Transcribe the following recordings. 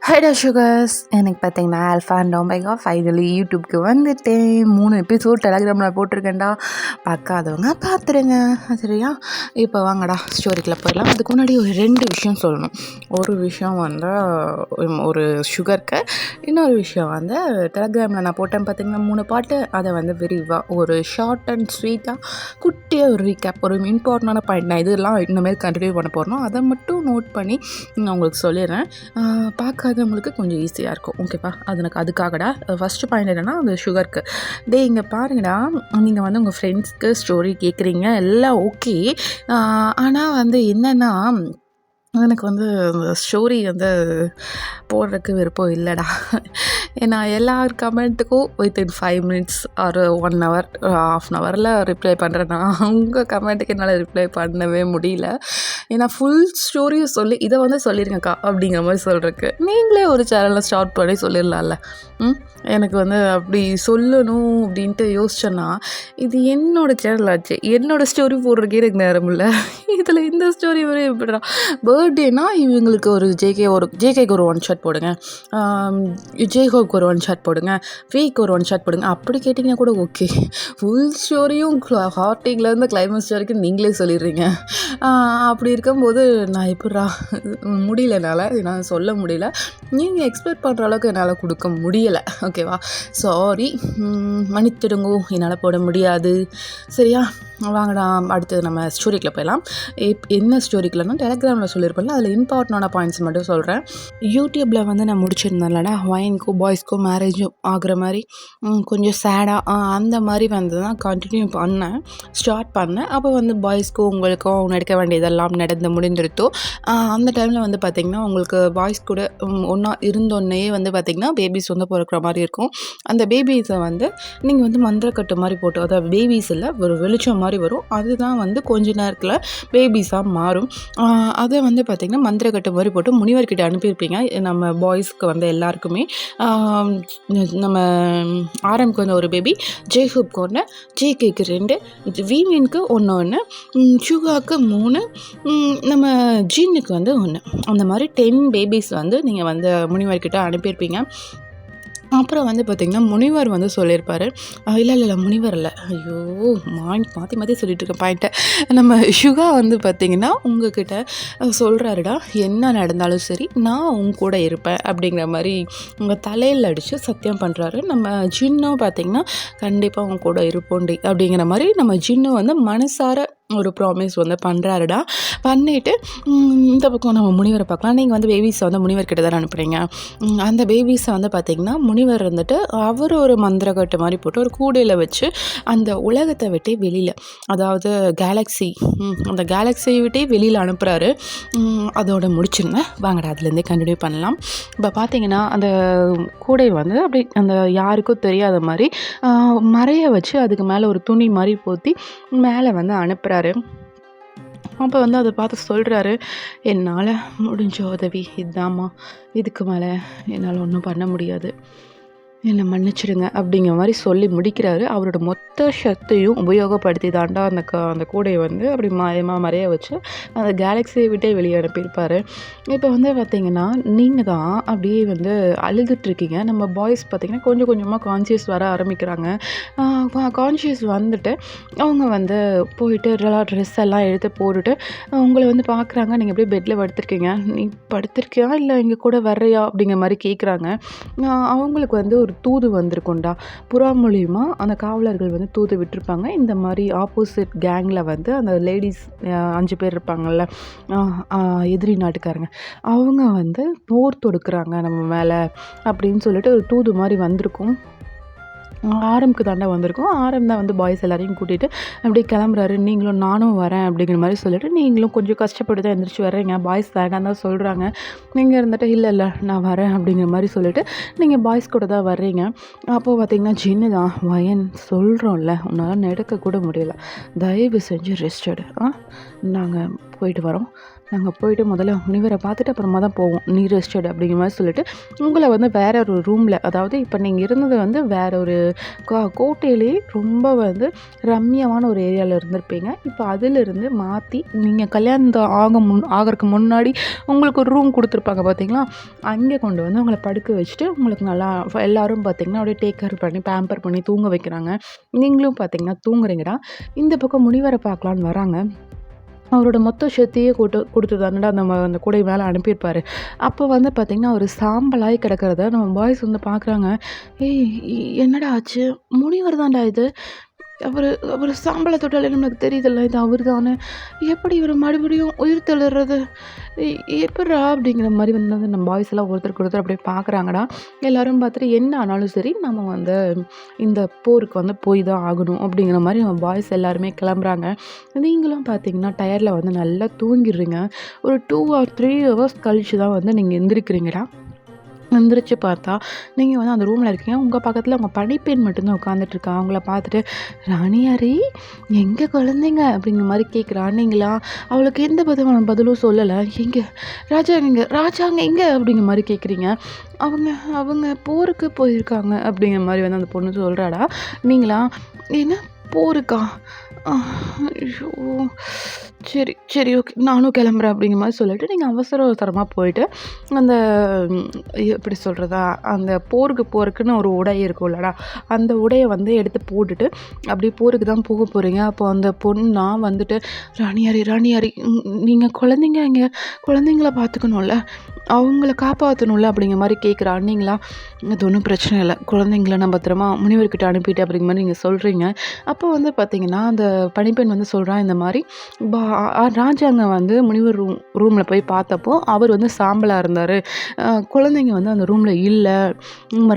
ஹைடா sugars எனக்கு பார்த்தீங்கன்னா alpha and omega finally யூடியூப்க்கு வந்துட்டேன். 3 எபிசோட் டெலகிராமில் போட்டிருக்கேன்டா. பார்க்காதவங்க பார்த்துருங்க. சரியா? இப்போ வாங்கடா ஸ்டோரிக்குள்ளே போயிடலாம். அதுக்கு முன்னாடி ஒரு 2 விஷயம் சொல்லணும். ஒரு விஷயம் வந்து ஒரு சுகருக்கு, இன்னொரு விஷயம் வந்து டெலகிராமில் நான் போட்டேன் பார்த்தீங்கன்னா 3 பாட்டு. அதை வந்து விரிவாக ஒரு ஷார்ட் அண்ட் ஸ்வீட்டாக குட்டியாக ஒரு ரீகேப், ஒரு இம்பார்ட்டண்டான பாயிண்ட் நான் இதெல்லாம் இந்தமாரி கண்டினியூ பண்ண போகிறோம். அதை மட்டும் நோட் பண்ணி நான் உங்களுக்கு சொல்லிடுறேன். பார்க்காதவங்களுக்கு கொஞ்சம் ஈஸியாக இருக்கும். ஓகேப்பா? அது எனக்கு அதுக்காகடா. ஃபஸ்ட்டு பாயிண்ட் என்னென்னா அந்த சுகருக்கு. இங்கே பாருங்கடா, நீங்கள் வந்து உங்கள் ஃப்ரெண்ட்ஸ்க்கு ஸ்டோரி கேட்குறீங்க, எல்லாம் ஓகே. ஆனால் வந்து என்னென்னா எனக்கு வந்து அந்த ஸ்டோரி வந்து போடுறதுக்கு விருப்பம் இல்லைடா. ஏன்னா எல்லார் கமெண்ட்டுக்கும் வித்தின் 5 மினிட்ஸ் ஒரு 1 ஹவர் 1/2 ஹவரில் ரிப்ளை பண்ணுறேன்னா உங்கள் கமெண்ட்டுக்கு என்னால் ரிப்ளை பண்ணவே முடியல. ஏன்னா ஃபுல் ஸ்டோரியும் சொல்லி இதை வந்து சொல்லிடுங்கக்கா அப்படிங்கிற மாதிரி சொல்கிறதுக்கு நீங்களே ஒரு சேனலை ஸ்டார்ட் பண்ணி சொல்லிடலாம்ல. எனக்கு வந்து அப்படி சொல்லணும் அப்படின்ட்டு யோசிச்சேன்னா இது என்னோடய சேனல் ஆச்சு. என்னோடய ஸ்டோரி போடுறதுக்கே எனக்கு நேரம் இல்லை. இதில் இந்த ஸ்டோரி வரை எப்படிடா? பர்த்டேனா இவங்களுக்கு ஒரு ஜேகேக்கு ஒரு 1 ஷாட் போடுங்க, ஜேஹோக்கு ஒரு 1 ஷாட் போடுங்க, வீக்கு ஒரு 1 ஷாட் போடுங்க, அப்படி கேட்டிங்கன்னா கூட ஓகே. ஃபுல் ஸ்டோரியும் ஹார்ட்டிங்லேருந்து கிளைமேக்ஸ் வரைக்கும் நீங்களே சொல்லிடுறீங்க. அப்படி இருக்கும்போது நான் எப்படிடா முடியல, என்னால் சொல்ல முடியல. நீங்கள் எக்ஸ்பெக்ட் பண்ணுற அளவுக்கு என்னால் கொடுக்க முடியலை. ஓகேவா? சாரி, மன்னித்திடுங்கோ, என்னால் போட முடியாது. சரியா? வாங்கடா அடுத்தது நம்ம ஸ்டோரிக்குள்ளே போயிடலாம். என்ன ஸ்டோரிக்குள்ளனா டெலகிராமில் சொல்லியிருப்பேன்ல, அதில் இம்பார்ட்டண்டான பாயிண்ட்ஸ் மட்டும் சொல்கிறேன். யூடியூப்பில் வந்து நான் முடிச்சிருந்தேன்லடா, ஒயின்க்கும் பாய்ஸ்க்கும் மேரேஜும் ஆகிற மாதிரி கொஞ்சம் சேடாக அந்த மாதிரி வந்து தான் கண்டினியூ ஸ்டார்ட் பண்ணேன். அப்போ வந்து பாய்ஸ்க்கும் உங்களுக்கும் நடக்க வேண்டியதெல்லாம் நடந்து முடிந்துருத்தோ. அந்த டைமில் வந்து பார்த்திங்கன்னா உங்களுக்கு பாய்ஸ் கூட ஒன்றா இருந்தோன்னே வந்து பார்த்திங்கன்னா பேபிஸ் வந்து பிறக்கிற மாதிரி இருக்கும். அந்த பேபிஸை வந்து நீங்கள் வந்து மந்திரக்கட்டு மாதிரி போட்டு, அதாவது பேபிஸ் இல்லை, ஒரு வெளிச்சம் மாதிரி வரும். அதுதான் வந்து கொஞ்ச நேரத்தில் பேபிஸாக மாறும். அதை வந்து பார்த்திங்கன்னா மந்திரக்கட்டு மாதிரி போட்டு முனிவர்கிட்ட அனுப்பியிருப்பீங்க. நம்ம பாய்ஸ்க்கு வந்து எல்லாருக்குமே நம்ம ஆரம்க்கு வந்து ஒரு பேபி, ஜேஹூப்க்கு 1, ஜேகேக்கு 2, வீமியனுக்கு 1, சுகாக்கு 3, நம்ம ஜீனுக்கு வந்து 1. அந்த மாதிரி 10 பேபிஸ் வந்து நீங்கள் வந்து முனிவர்கிட்ட அனுப்பியிருப்பீங்க. அப்புறம் வந்து பார்த்திங்கன்னா முனிவர் வந்து சொல்லியிருப்பார். இல்லை முனிவர் இல்லை, ஐயோ மாற்றி மாற்றி சொல்லிட்டு இருக்கேன் பாயிண்ட்டை. நம்ம சுகா வந்து பார்த்திங்கன்னா உங்ககிட்ட சொல்கிறாருடா, என்ன நடந்தாலும் சரி நான் உங்க கூட இருப்பேன் அப்படிங்கிற மாதிரி உங்கள் தலையில் அடித்து சத்தியம் பண்ணுறாரு. நம்ம ஜின்னும் பார்த்திங்கன்னா கண்டிப்பாக உங்க கூட இருப்போண்டி அப்படிங்கிற மாதிரி நம்ம ஜின்னு வந்து மனசார ஒரு ப்ராமிஸ் வந்து பண்ணுறாருடா. பண்ணிவிட்டு இந்த பக்கம் நம்ம முனிவரை பார்க்கலாம். நீங்கள் வந்து பேபிஸை வந்து முனிவர்கிட்ட தான் அனுப்புகிறீங்க. அந்த பேபிஸை வந்து பார்த்திங்கன்னா முனிவர் இருந்துட்டு அவர் ஒரு மந்திரக்கட்டு மாதிரி போட்டு ஒரு கூடையில் வச்சு அந்த உலகத்தை விட்டே வெளியில், அதாவது கேலக்ஸி, அந்த கேலக்ஸியை விட்டே வெளியில் அனுப்புகிறாரு. அதோட முடிச்சிருங்க. வாங்கடா அதுலேருந்தே கண்டினியூ பண்ணலாம். இப்போ பார்த்திங்கன்னா அந்த கூடை வந்து அப்படி அந்த யாருக்கும் தெரியாத மாதிரி மறைய வச்சு அதுக்கு மேலே ஒரு துணி மாதிரி போற்றி மேலே வந்து அனுப்புகிறாரு. அப்போ வந்து அதை பார்த்து சொல்கிறாரு, என்னால் முடிஞ்ச உதவி இதாம்மா, இதுக்கு மேலே என்னால் ஒன்றும் பண்ண முடியாது, என்னை மன்னிச்சிடுங்க அப்படிங்கிற மாதிரி சொல்லி முடிக்கிறாரு. அவரோட மொத்த சக்தியும் உபயோகப்படுத்தி தாண்டா அந்த கூடையை வந்து அப்படி மறைய வச்சு அந்த கேலக்ஸியை விட்டே வெளியே அனுப்பியிருப்பார். இப்போ வந்து பார்த்திங்கன்னா நீங்கள் தான் அப்படியே வந்து அழுதுட்ருக்கீங்க. நம்ம பாய்ஸ் பார்த்திங்கன்னா கொஞ்சம் கொஞ்சமாக கான்ஷியஸ் வர ஆரம்பிக்கிறாங்க. கான்ஷியஸ் வந்துட்டு அவங்க வந்து போயிட்டு ட்ரெஸ் எல்லாம் எடுத்து போட்டுட்டு உங்களை வந்து பார்க்குறாங்க. நீங்கள் அப்படியே பெட்டில் படுத்திருக்கீங்க. நீ படுத்திருக்கியா இல்லை இங்கே கூட வர்றியா அப்படிங்கிற மாதிரி கேட்குறாங்க. அவங்களுக்கு வந்து ஒரு தூது வந்திருக்கும்டா. புறா மூலியமா அந்த காவலர்கள் வந்து தூது விட்டுருப்பாங்க. இந்த மாதிரி ஆப்போசிட் கேங்கில் வந்து அந்த லேடிஸ் 5 பேர் இருப்பாங்கள்ல, எதிரி நாட்டுக்காரங்க, அவங்க வந்து போர் தொடுக்குறாங்க நம்ம மேலே அப்படின்னு சொல்லிட்டு ஒரு தூது மாதிரி வந்திருக்கும். ஆரம்க்கு தாண்டா வந்திருக்கும். ஆரம் தான் வந்து பாய்ஸ் எல்லாரையும் கூட்டிகிட்டு அப்படியே கிளம்புறாரு. நீங்களும் நானும் வரேன் அப்படிங்கிற மாதிரி சொல்லிட்டு நீங்களும் கொஞ்சம் கஷ்டப்பட்டு தான் எந்திரிச்சு வர்றீங்க. பாய்ஸ் வேண்டாம் தான் சொல்கிறாங்க. நீங்கள் இருந்துட்டு இல்லை நான் வரேன் அப்படிங்கிற மாதிரி சொல்லிட்டு நீங்கள் பாய்ஸ் கூட தான் வர்றீங்க. அப்போது பார்த்திங்கன்னா ஜின்னு தான், வயன் சொல்கிறோம்ல, உன்னால் நடக்க கூட முடியல, தயவு செஞ்சு ரெஸ்ட் எடு, நாங்கள் போயிட்டு வரோம். நாங்கள் போயிட்டு முதல்ல முனிவரை பார்த்துட்டு அப்புறமா தான் போவோம். நீ ரெஸ்ட் எடு அப்படிங்கிற மாதிரி சொல்லிட்டு உங்களை வந்து வேற ஒரு ரூமில், அதாவது இப்போ நீங்கள் இருந்தது வந்து வேற ஒரு கோட்டையிலேயே ரொம்ப வந்து ரம்மியமான ஒரு ஏரியாவில் இருந்திருப்பீங்க. இப்போ அதிலிருந்து மாற்றி நீங்கள் கல்யாணம் ஆகிறதுக்கு முன்னாடி உங்களுக்கு ஒரு ரூம் கொடுத்துருப்பாங்க பார்த்தீங்களா, அங்கே கொண்டு வந்து உங்களை படுக்க வச்சுட்டு உங்களுக்கு நல்லா எல்லோரும் பார்த்தீங்கன்னா அப்படியே டேக் கேர் பண்ணி பேம்பர் பண்ணி தூங்க வைக்கிறாங்க. நீங்களும் பார்த்தீங்கன்னா தூங்குறீங்கடா. இந்த பக்கம் முனிவரை பார்க்கலான்னு வராங்க. அவரோட மொத்த சொத்தையே கொடுத்து தானடா அந்த கூடை மேலே அனுப்பியிருப்பார். அப்போ வந்து பார்த்திங்கன்னா ஒரு சாம்பலாகி கிடக்கிறத நம்ம பாய்ஸ் வந்து பார்க்குறாங்க. ஏய் என்னடா ஆச்சு, முனிவர் தான்டா இது, அவர் சாம்பலை தொட்டாலே நம்மளுக்கு தெரியுதில்ல இது அவர் தானே, எப்படி இவர் மறுபடியும் உயிர் தெழுறது எப்பட்றா அப்படிங்கிற மாதிரி வந்து நம்ம பாய்ஸ் எல்லாம் ஒருத்தருக்கு ஒருத்தர் அப்படியே பார்க்குறாங்கடா. எல்லோரும் பார்த்துட்டு என்ன ஆனாலும் சரி நம்ம வந்து இந்த போருக்கு வந்து போய் தான் ஆகணும் அப்படிங்கிற மாதிரி நம்ம பாய்ஸ் எல்லாருமே கிளம்புறாங்க. நீங்களும் பார்த்தீங்கன்னா டயரில் வந்து நல்லா தூங்கிடுறீங்க. ஒரு 2 or 3 hours கழிச்சு தான் வந்து நீங்கள் எந்திரிக்கிறீங்கடா. எந்திரிச்சு பார்த்தா நீங்கள் வந்து அந்த ரூமில் இருக்கீங்க. உங்கள் பக்கத்தில் உங்கள் பணிப்பெண் மட்டும்தான் உட்காந்துட்ருக்கா. அவங்கள பார்த்துட்டு ராணியாரி எங்கே குழந்தைங்க அப்படிங்கிற மாதிரி கேட்குறா. நீங்களா அவளுக்கு எந்த விதமான பதிலும் சொல்லலை. எங்கே ராஜாங்க எங்கே அப்படிங்கிற மாதிரி கேட்குறீங்க. அவங்க போருக்கு போயிருக்காங்க அப்படிங்கிற மாதிரி வந்து அந்த பொண்ணு சொல்கிறாடா. நீங்களா என்ன போருக்கா, ஐயோ சரி சரி ஓகே நானும் கிளம்புறேன் அப்படிங்கிற மாதிரி சொல்லிவிட்டு நீங்கள் அவசரமாக போயிட்டு அந்த எப்படி சொல்கிறதா அந்த போருக்குன்னு ஒரு உடை இருக்கும்லடா, அந்த உடையை வந்து எடுத்து போட்டுட்டு அப்படியே போருக்கு தான் போக போகிறீங்க. அப்போ அந்த பொண்ணா வந்துட்டு ராணியாரி நீங்கள் குழந்தைங்கள பார்த்துக்கணும்ல, அவங்கள காப்பாற்றணும்ல அப்படிங்கிற மாதிரி கேட்குறா. நீங்களா அது ஒன்றும் பிரச்சனை இல்லை, குழந்தைங்கள நான் பத்திரமா முனிவர்கிட்ட அனுப்பிட்டு அப்படிங்கிற மாதிரி நீங்கள் சொல்கிறீங்க. அப்போ வந்து பார்த்தீங்கன்னா அந்த பணிப்பெண் வந்து சொல்கிறான், இந்த மாதிரி ராஜாங்க வந்து முனிவர் ரூமில் போய் பார்த்தப்போ அவர் வந்து சாம்பலாக இருந்தார், குழந்தைங்க வந்து அந்த ரூமில் இல்லை,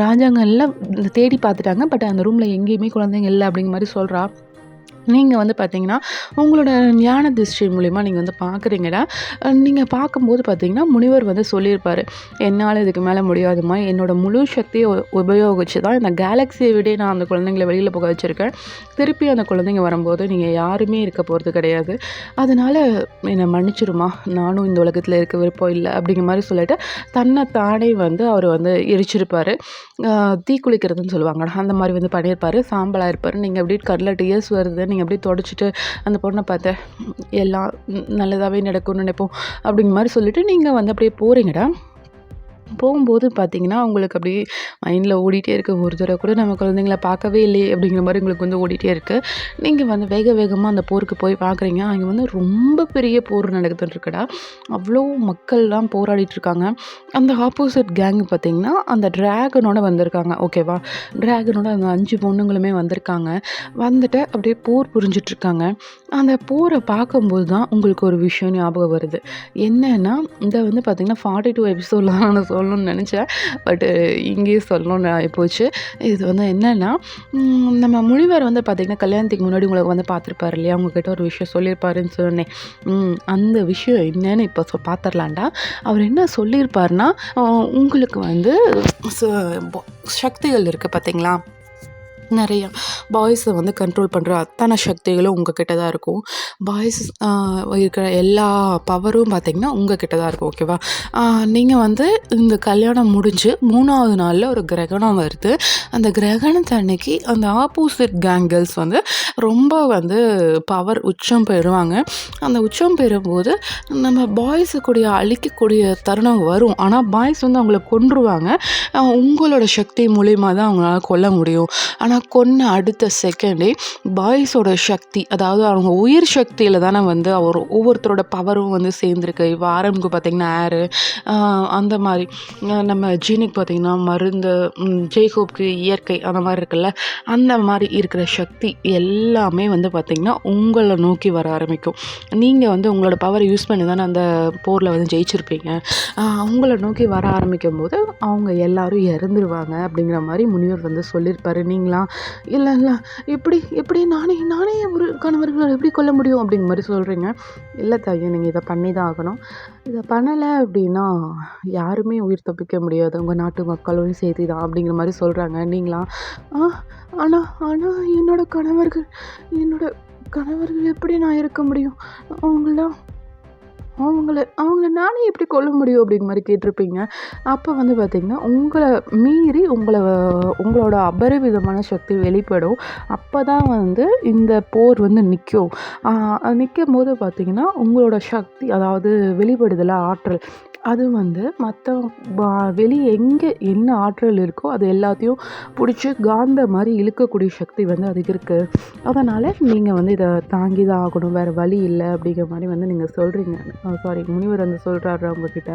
ராஜாங்க எல்லாம் தேடி பார்த்துட்டாங்க, பட் அந்த ரூமில் எங்கேயுமே குழந்தைங்க இல்லை அப்படிங்கிற மாதிரி சொல்கிறா. நீங்கள் வந்து பார்த்தீங்கன்னா உங்களோட ஞான திருஷ்டி மூலிமா நீங்கள் வந்து பார்க்குறீங்கடா. நீங்கள் பார்க்கும்போது பார்த்தீங்கன்னா முனிவர் வந்து சொல்லியிருப்பார், என்னால் இதுக்கு மேலே முடியாதுமா, என்னோடய முழு சக்தியை உபயோகித்து தான் இந்த கேலக்ஸியை விட நான் அந்த குழந்தைங்களை வெளியில் போக வச்சுருக்கேன். திருப்பி அந்த குழந்தைங்க வரும்போது நீங்கள் யாருமே இருக்க போகிறது கிடையாது, அதனால் என்னை மன்னிச்சிருமா, நானும் இந்த உலகத்தில் இருக்க விருப்பம் இல்லை அப்படிங்கிற மாதிரி சொல்லிட்டு தன்னை தானே வந்து அவர் வந்து எரிச்சிருப்பார். தீ குளிக்கிறதுன்னு சொல்லுவாங்க, அந்த மாதிரி வந்து பண்ணியிருப்பார். சாம்பலாக இருப்பார். நீங்கள் அப்படியே கண்ணில் டியர்ஸ் வருது, நீங்கள் அப்படியே தொடச்சிட்டு அந்த பொண்ணை பார்த்து எல்லாம் நல்லதாகவே நடக்கும்னு நினைப்போம் அப்படிங்கிற மாதிரி சொல்லிவிட்டு நீங்கள் வந்து அப்படியே போகிறீங்கடா. போகும்போது பார்த்தீங்கன்னா உங்களுக்கு அப்படியே மைண்டில் ஓடிட்டே இருக்குது, ஒரு தடவை கூட நம்ம குழந்தைங்கள பார்க்கவே இல்லையே அப்படிங்கிற மாதிரி உங்களுக்கு வந்து ஓடிட்டே இருக்குது. நீங்கள் வந்து வேகமாக அந்த போருக்கு போய் பார்க்குறீங்க. அங்கே வந்து ரொம்ப பெரிய போர் நடக்குதுன்னு இருக்குடா. அவ்வளோ மக்கள்லாம் போராடிட்டுருக்காங்க. அந்த ஆப்போசிட் கேங் பார்த்திங்கன்னா அந்த ட்ராகனோட வந்திருக்காங்க. ஓகேவா, ட்ராகனோட அந்த 5 பொண்ணுங்களுமே வந்திருக்காங்க. வந்துட்டு அப்படியே போர் புரிஞ்சிட்ருக்காங்க. அந்த போரை பார்க்கும்போது தான் உங்களுக்கு ஒரு விஷயம் ஞாபகம் வருது. என்னன்னா இதை வந்து பார்த்திங்கன்னா 42 எபிசோடில் நான் சொல்லணும்னு நினச்சேன், பட்டு இங்கேயே சொல்லணும்னு ஆகிப்போச்சு. இது வந்து என்னென்னா நம்ம முனிவர் வந்து பார்த்திங்கன்னா கல்யாணத்துக்கு முன்னாடி உங்களுக்கு வந்து பார்த்துருப்பாரு இல்லையா, உங்ககிட்ட ஒரு விஷயம் சொல்லியிருப்பாருன்னு சொன்னேன். அந்த விஷயம் என்னன்னு இப்போ பார்த்துடலாண்டா. அவர் என்ன சொல்லியிருப்பாருன்னா, உங்களுக்கு வந்து சக்திகள் இருக்குது பார்த்தீங்களா, நிறையா பாய்ஸை வந்து கண்ட்ரோல் பண்ணுற அத்தனை சக்திகளும் உங்கள் கிட்ட தான் இருக்கும். பாய்ஸ் இருக்கிற எல்லா பவரும் பார்த்திங்கன்னா உங்கள் கிட்ட தான் இருக்கும். ஓகேவா, நீங்கள் வந்து இந்த கல்யாணம் முடிஞ்சு 3வது நாளில் ஒரு கிரகணம் வருது. அந்த கிரகணத்தை அன்னைக்கு அந்த ஆப்போசிட் கேங்கல்ஸ் வந்து ரொம்ப வந்து பவர் உச்சம் பெறுவாங்க. அந்த உச்சம் பெறும்போது நம்ம பாய்ஸுக்குடைய அழிக்கக்கூடிய தருணம் வரும். ஆனால் பாய்ஸ் வந்து அவங்கள கொன்றுவாங்க. உங்களோட சக்தி மூலிமா தான் அவங்களால கொல்ல முடியும். ஆனால் கொன்ன அடுத்த செகண்டே பாய்ஸோட சக்தி, அதாவது அவங்க உயிர் சக்தியில் தானே வந்து ஒவ்வொருத்தரோட பவரும் வந்து சேர்ந்துருக்கு. இப்போ ஆரம்புக்கு பார்த்திங்கன்னா ஏரு, அந்த மாதிரி நம்ம ஜீனிக்கு பார்த்திங்கன்னா மருந்து, ஜேகோப்க்கு இயற்கை, அந்த மாதிரி இருக்குல்ல, அந்த மாதிரி இருக்கிற சக்தி எல்லாமே வந்து பார்த்திங்கன்னா உங்களை நோக்கி வர ஆரம்பிக்கும். நீங்கள் வந்து உங்களோட பவரை யூஸ் பண்ணி தானே அந்த போரில் வந்து ஜெயிச்சிருப்பீங்க. அவங்கள நோக்கி வர ஆரம்பிக்கும் போது அவங்க எல்லாரும் இறந்துருவாங்க அப்படிங்கிற மாதிரி முனிவர் வந்து சொல்லியிருப்பாரு. நீங்களா இல்லை எப்படி நானே ஒரு கணவர்களை எப்படி கொல்ல முடியும் அப்படிங்கிற மாதிரி சொல்கிறீங்க. இல்லை தாயே, நீங்கள் இதை பண்ணி தான் ஆகணும். இதை பண்ணலை அப்படின்னா யாருமே உயிர் தப்பிக்க முடியாது, உங்கள் நாட்டு மக்களும் சேர்த்து தான் அப்படிங்கிற மாதிரி சொல்கிறாங்க. நீங்களா ஆனால் என்னோட கணவர்கள் எப்படி நான் இருக்க முடியும், அவங்களாம் அவங்கள நானே எப்படி கொல்ல முடியும் அப்படிங்கிற மாரி கேட்டிருப்பீங்க. அப்போ வந்து பார்த்தீங்கன்னா, உங்கள மீறி உங்களோட அபரிவிதமான சக்தி வெளிப்படும். அப்பதான் வந்து இந்த போர் வந்து நிக்கும். நிக்கும்போது பார்த்தீங்கன்னா, உங்களோட சக்தி அதாவது வெளிப்படுதுல ஆற்றல், அது வந்து மத்த வெளிய எங்க என்ன ஆற்றல் இருக்கோ, அது எல்லாத்தையும் புடிச்சு காந்த மாரி இழுக்கக்கூடிய சக்தி வந்து அதுக்கு இருக்கு. அதனால நீங்க வந்து இத தாங்கி தான் ஆகணும். வேற வழி இல்ல அப்படிங்கிற மாரி வந்து நீங்க சொல்றீங்க. சாரி முனிவர் வந்து சொல்றாரு உங்ககிட்ட.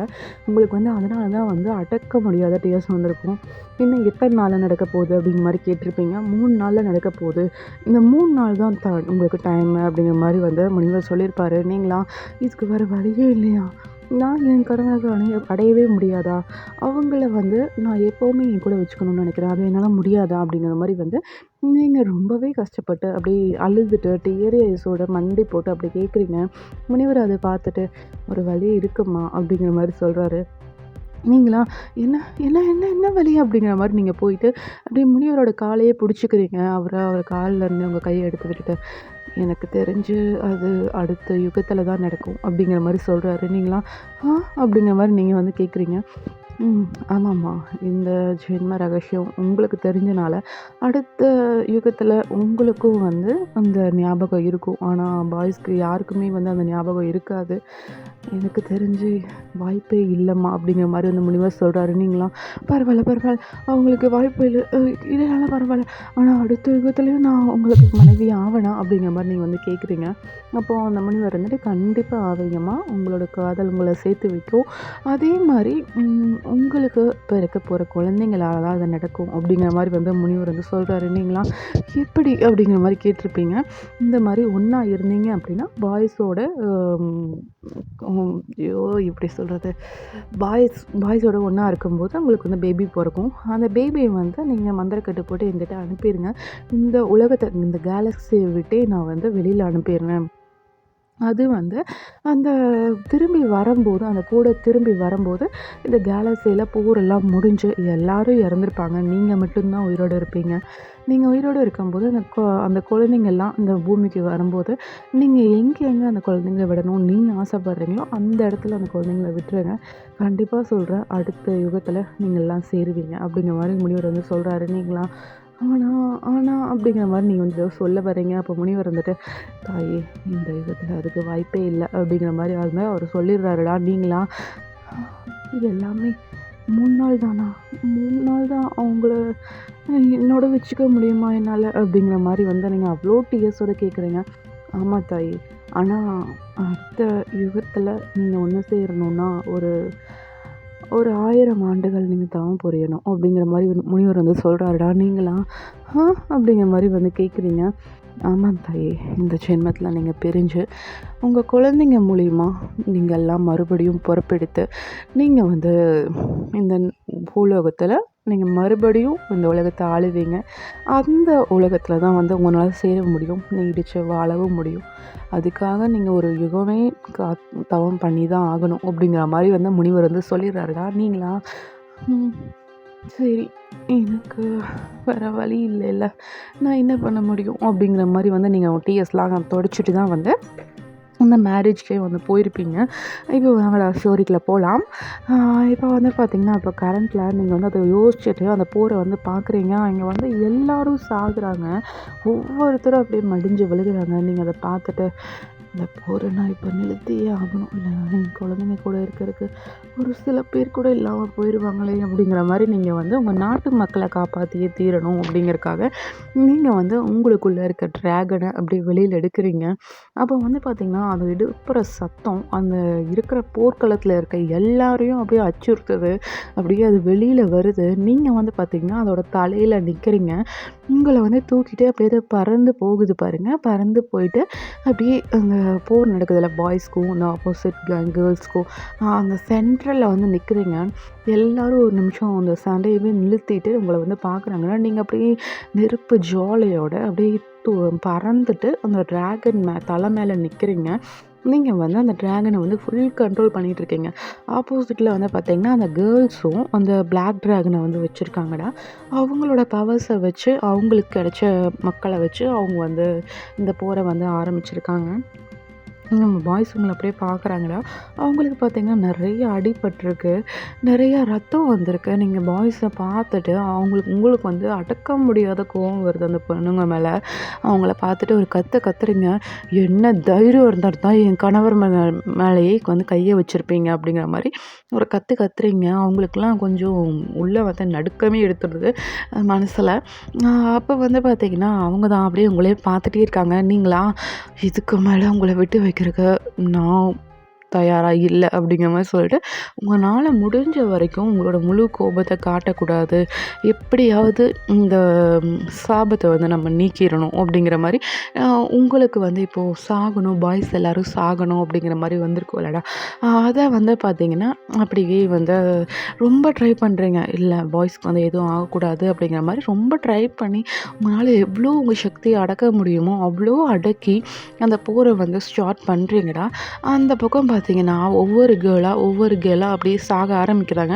உங்களுக்கு வந்து அதனால தான் வந்து அடக்க முடியாத டீயர்ஸ் வந்திருக்கும். இன்னும் எத்தன நாள்ல நடக்க போகுது அப்படிங்கிற மாரி கேட்டிருப்பீங்க. 3 நாள்ல நடக்க போகுது. இந்த 3 நாள் தான் உங்களுக்கு டைம் அப்படிங்கிற மாரி வந்து முனிவர் சொல்லியிருப்பாரு. நீங்களா இதுக்கு வேற வழியே இல்லையா? நான் என் கணவர அடையவே முடியாதா? அவங்கள வந்து நான் எப்பவுமே என் கூட வச்சுக்கணும்னு நெனைக்கிறேன். அது என்னால முடியாதா? அப்படிங்கிற மாரி வந்து நீங்க ரொம்பவே கஷ்டப்பட்டு அப்படியே அழுதுட்டு டீயர் ஐஸோட மண்டி போட்டு அப்படி கேட்குறீங்க. முனிவர் அத பார்த்துட்டு, "ஒரு வழி இருக்குமா" அப்படிங்கிற மாரி சொல்றாரு. நீங்களா "என்ன என்ன என்ன என்ன வழி?" அப்படிங்கிற மாரி நீங்க போயிட்டு அப்படியே முனிவரோட காலையே புடிச்சுக்கிறீங்க. அவர் கால்ல இருந்து உங்க கைய எடுத்து விட்டுட்டு, "எனக்கு தெரிஞ்சு அது அடுத்த யுகத்துல தான் நடக்கும்." அப்படிங்கிற மாரி சொல்றாரு. நீங்களா "ஆ?" அப்படிங்கிற மாரி நீங்க வந்து கேட்குறீங்க. ஆமாம்மா. இந்த ஜென்ம ரகசியம் உங்களுக்கு தெரிஞ்சனால, அடுத்த யுகத்துல உங்களுக்கும் வந்து அந்த ஞாபகம் இருக்கும். ஆனா பாய்ஸ்க்கு யாருக்குமே வந்து அந்த ஞாபகம் இருக்காது. எனக்கு தெரிஞ்சு வாய்ப்பே இல்லம்மா அப்படிங்கிற மாரி வந்து முனிவர் சொல்றாரு. நீங்கலாம் பரவால்ல, பரவால்ல. அவங்களுக்கு வாய்ப்பு இல்ல. இல்லனாலும் பரவால்ல. ஆனா அடுத்த யுகத்துலயும் நான் உங்களுக்கு மனைவி ஆவனா? அப்படிங்கிற மாரி நீங்க வந்து கேட்குறீங்க. அப்போ அந்த முனிவர் வந்துட்டு, கண்டிப்பா ஆவீங்கம்மா. உங்களோட காதல் உங்கள சேர்த்து வைக்கும். அதே மாரி உங்களுக்கு பிறக்க போற குழந்தைங்களால தான் அது நடக்கும். அப்படிங்கிற மாரி வந்து முனிவர் வந்து சொல்றாரு. நீங்கலாம் எப்படி? அப்படிங்கிற மாரி கேட்டிருப்பீங்க. இந்த மாரி ஒண்ணா இருந்தீங்க அப்படின்னா, பாய்ஸோட ஐயோ! எப்படி சொல்றது? பாய்ஸோட ஒண்ணா இருக்கும்போது உங்களுக்கு வந்து பேபி பொறக்கும். அந்த பேபிய வந்து நீங்க மந்திரக்கட்டு போட்டு என்கிட்ட அனுப்பிருங்க. இந்த உலகத்த இந்த கேலக்ஸிய விட்டே நான் வந்து வெளியில அனுப்பிர்றேன். அது வந்து அந்த திரும்பி வரும்போது, அந்த கூட திரும்பி வரும்போது, இந்த கேலக்ஸில போரெல்லாம் முடிஞ்சு எல்லாரும் இறந்துருப்பாங்க. நீங்க மட்டும் தான் உயிரோட இருப்பீங்க. நீங்க உயிரோட இருக்கும்போது, அந்த குழந்தைங்கள்லாம் இந்த பூமிக்கு வரும்போது, நீங்க எங்க அந்த குழந்தைங்கள விடணும்னு நீங்க ஆசைப்படுறீங்களோ, அந்த இடத்துல அந்த குழந்தைங்கள விட்டுருங்க. கண்டிப்பா சொல்றேன், அடுத்த யுகத்துல நீங்கலாம் சேருவீங்க. அப்படிங்கிற மாரி முனிவர் வந்து சொல்றாரு. நீங்கலாம் ஆனா ஆனா அப்படிங்கிற மாரி நீங்க வந்து ஏதோ சொல்ல வர்றீங்க. அப்போ முனிவர் வந்துட்டு, தாயே இந்த யுகத்துல அதுக்கு வாய்ப்பே இல்ல அப்படிங்கிற மாரி வந்து அவரு சொல்லிடுறாருடா. நீங்களா இது எல்லாமே 3 நாள் தானா? 3 நாள் தான் அவங்கள என்னோட வச்சுக்க முடியுமா என்னால? அப்படிங்கிற மாரி வந்து நீங்க அவ்ளோ டீயர்ஸோட கேட்குறீங்க. ஆமா தாயி. ஆனா அடுத்த யுகத்துல நீங்க ஒண்ணு சேரணும்னா, ஒரு ஒரு 1000 ஆண்டுகள் நீங்க தவம் புரியணும். அப்படிங்கிற மாரி முனிவர் வந்து சொல்றாருடா. நீங்களா ஆ அப்படிங்கிற மாரி வந்து கேட்குறீங்க. ஆமாம் தாயே. இந்த ஜென்மத்தில நீங்க பிரிஞ்சு, உங்க குழந்தைங்க மூலியமா நீங்கள்லாம் மறுபடியும் பொறுப்பெடுத்து, நீங்க வந்து இந்த பூலோகத்தில நீங்க மறுபடியும் இந்த உலகத்த ஆளுவீங்க. அந்த உலகத்தில தான் வந்து உங்களால சேர முடியும். நீடிச்சு வாழவும் முடியும். அதுக்காக நீங்க ஒரு யுகமே தவம் பண்ணி தான் ஆகணும். அப்படிங்கிற மாரி வந்து முனிவர் வந்து சொல்லிடுறாருடா. நீங்களா ம். சரி. எனக்கு வேற வழி இல்லைல்ல. நான் என்ன பண்ண முடியும்? அப்படிங்கிற மாரி வந்து நீங்க டீயர்ஸ்லாம் தொடச்சுட்டு தான் வந்து அந்த மேரேஜ்க்கே வந்து போயிருப்பீங்க. இப்போ வாங்கடா ஸ்டோரிக்குள்ள போலாம். இப்போ வந்து பார்த்தீங்கன்னா, இப்போ கரண்ட்ல நீங்க வந்து அத யோசிச்சுட்டு அந்த போர வந்து பார்க்குறீங்க. அங்க வந்து எல்லாரும் சாகுறாங்க. ஒவ்வொருத்தரும் அப்படியே மடிஞ்சு விழுகுறாங்க. நீங்க அத பார்த்துட்டு இந்த போரை நான் இப்போ நிறுத்தியே ஆகணும். இல்லைனா என் குழந்தைங்க கூட இருக்கிறதுக்கு ஒரு சில பேர் கூட இல்லாமல் போயிடுவாங்களே அப்படிங்கிற மாதிரி நீங்கள் வந்து உங்கள் நாட்டு மக்களை காப்பாற்றியே தீரணும் அப்படிங்கிறக்காக நீங்கள் வந்து உங்களுக்குள்ளே இருக்க ட்ராகனை அப்படியே வெளியில் எடுக்கிறீங்க. அப்போ வந்து பார்த்திங்கன்னா அது எடுப்புற சத்தம் அந்த இருக்கிற போர்க்களத்தில் இருக்க எல்லாரையும் அப்படியே அச்சுறுத்துது. அப்படியே அது வெளியில் வருது. நீங்கள் வந்து பார்த்திங்கன்னா அதோட தலையில் நிற்கிறீங்க. உங்களை வந்து தூக்கிட்டு அப்படியே அது பறந்து போகுது பாருங்கள். பறந்து போயிட்டு அப்படியே அந்த போர் நடக்குதுல்ல பாய்ஸ்க்கும் அந்த ஆப்போசிட் கேர்ள்ஸ்க்கும் அந்த சென்ட்ரலில் வந்து நிற்கிறீங்க. எல்லாரும் ஒரு நிமிஷம் அந்த சண்டையவே நிறுத்திட்டு உங்களை வந்து பார்க்குறாங்கன்னா நீங்கள் அப்படியே நெருப்பு ஜுவாலையோட அப்படியே பறந்துட்டு அந்த ட்ராகன் தலை மேலே நிற்கிறீங்க. நீங்கள் வந்து அந்த ட்ராகனை வந்து ஃபுல் கண்ட்ரோல் பண்ணிகிட்ருக்கீங்க. ஆப்போசிட்டில் வந்து பார்த்தீங்கன்னா அந்த கேர்ள்ஸும் அந்த பிளாக் ட்ராகனை வந்து வச்சுருக்காங்கடா. அவங்களோட பவர்ஸை வச்சு அவங்களுக்கு கிடைச்ச மக்களை வச்சு அவங்க வந்து இந்த போரை வந்து ஆரம்பிச்சிருக்காங்க. நம்ம பாய்ஸ் உங்கள அப்படியே பார்க்குறாங்கடா. அவங்களுக்கு பார்த்தீங்கன்னா நெறைய அடிபட்டுருக்கு. நெறைய ரத்தம் வந்திருக்கு. நீங்க பாய்ஸ பார்த்துட்டு உங்களுக்கு வந்து அடக்க முடியாத கோவம் வருது அந்த பொண்ணுங்க மேல. அவங்கள பார்த்துட்டு ஒரு கத்து கத்துறீங்க. "என்ன தைரியம் இருந்தா தான் என் கணவர் மேலேயே வந்து கைய வச்சிருப்பீங்க." அப்படிங்கிற மாரி ஒரு கத்து கத்துறீங்க. அவங்களுக்கெல்லாம் கொஞ்சம் உள்ள வந்து நடுக்கமே எடுத்துடுது மனசுல. அப்போ வந்து பார்த்தீங்கன்னா, அவங்க தான் அப்படியே உங்களையே பார்த்துட்டே இருக்காங்க. நீங்களா, "இதுக்கு மேல உங்கள விட்டு வைக்கிறக்கு நான் தயாரா இல்ல." அப்படிங்கிற மாரி சொல்லிட்டு, உங்கனால முடிஞ்ச வரைக்கும் உங்களோட முழு கோபத்த காட்டக்கூடாது. எப்படியாவது இந்த சாபத்த வந்து நம்ம நீக்கிரணும் அப்படிங்கிற மாரி, அ உங்களுக்கு வந்து இப்போ சாகணும், பாய்ஸ் எல்லாரும் சாகணும் அப்படிங்கிற மாரி வந்திருக்கும் இல்லடா. அத வந்து பார்த்தீங்கன்னா, அப்படியே வந்து ரொம்ப ட்ரை பண்றீங்க. இல்ல பாய்ஸ்க்கு வந்து எதுவும் ஆகக்கூடாது அப்படிங்கிற மாரி ரொம்ப ட்ரை பண்ணி, உங்களால எவ்வளோ உங்க சக்திய அடக்க முடியுமோ, அவ்வளோ அடக்கி அந்த போர வந்து ஸ்டார்ட் பண்றீங்கடா. அந்த பக்கம் பார்த்தீங்கன்னா, ஒவ்வொரு கேர்ளா அப்படியே சாக ஆரம்பிக்கிறாங்க.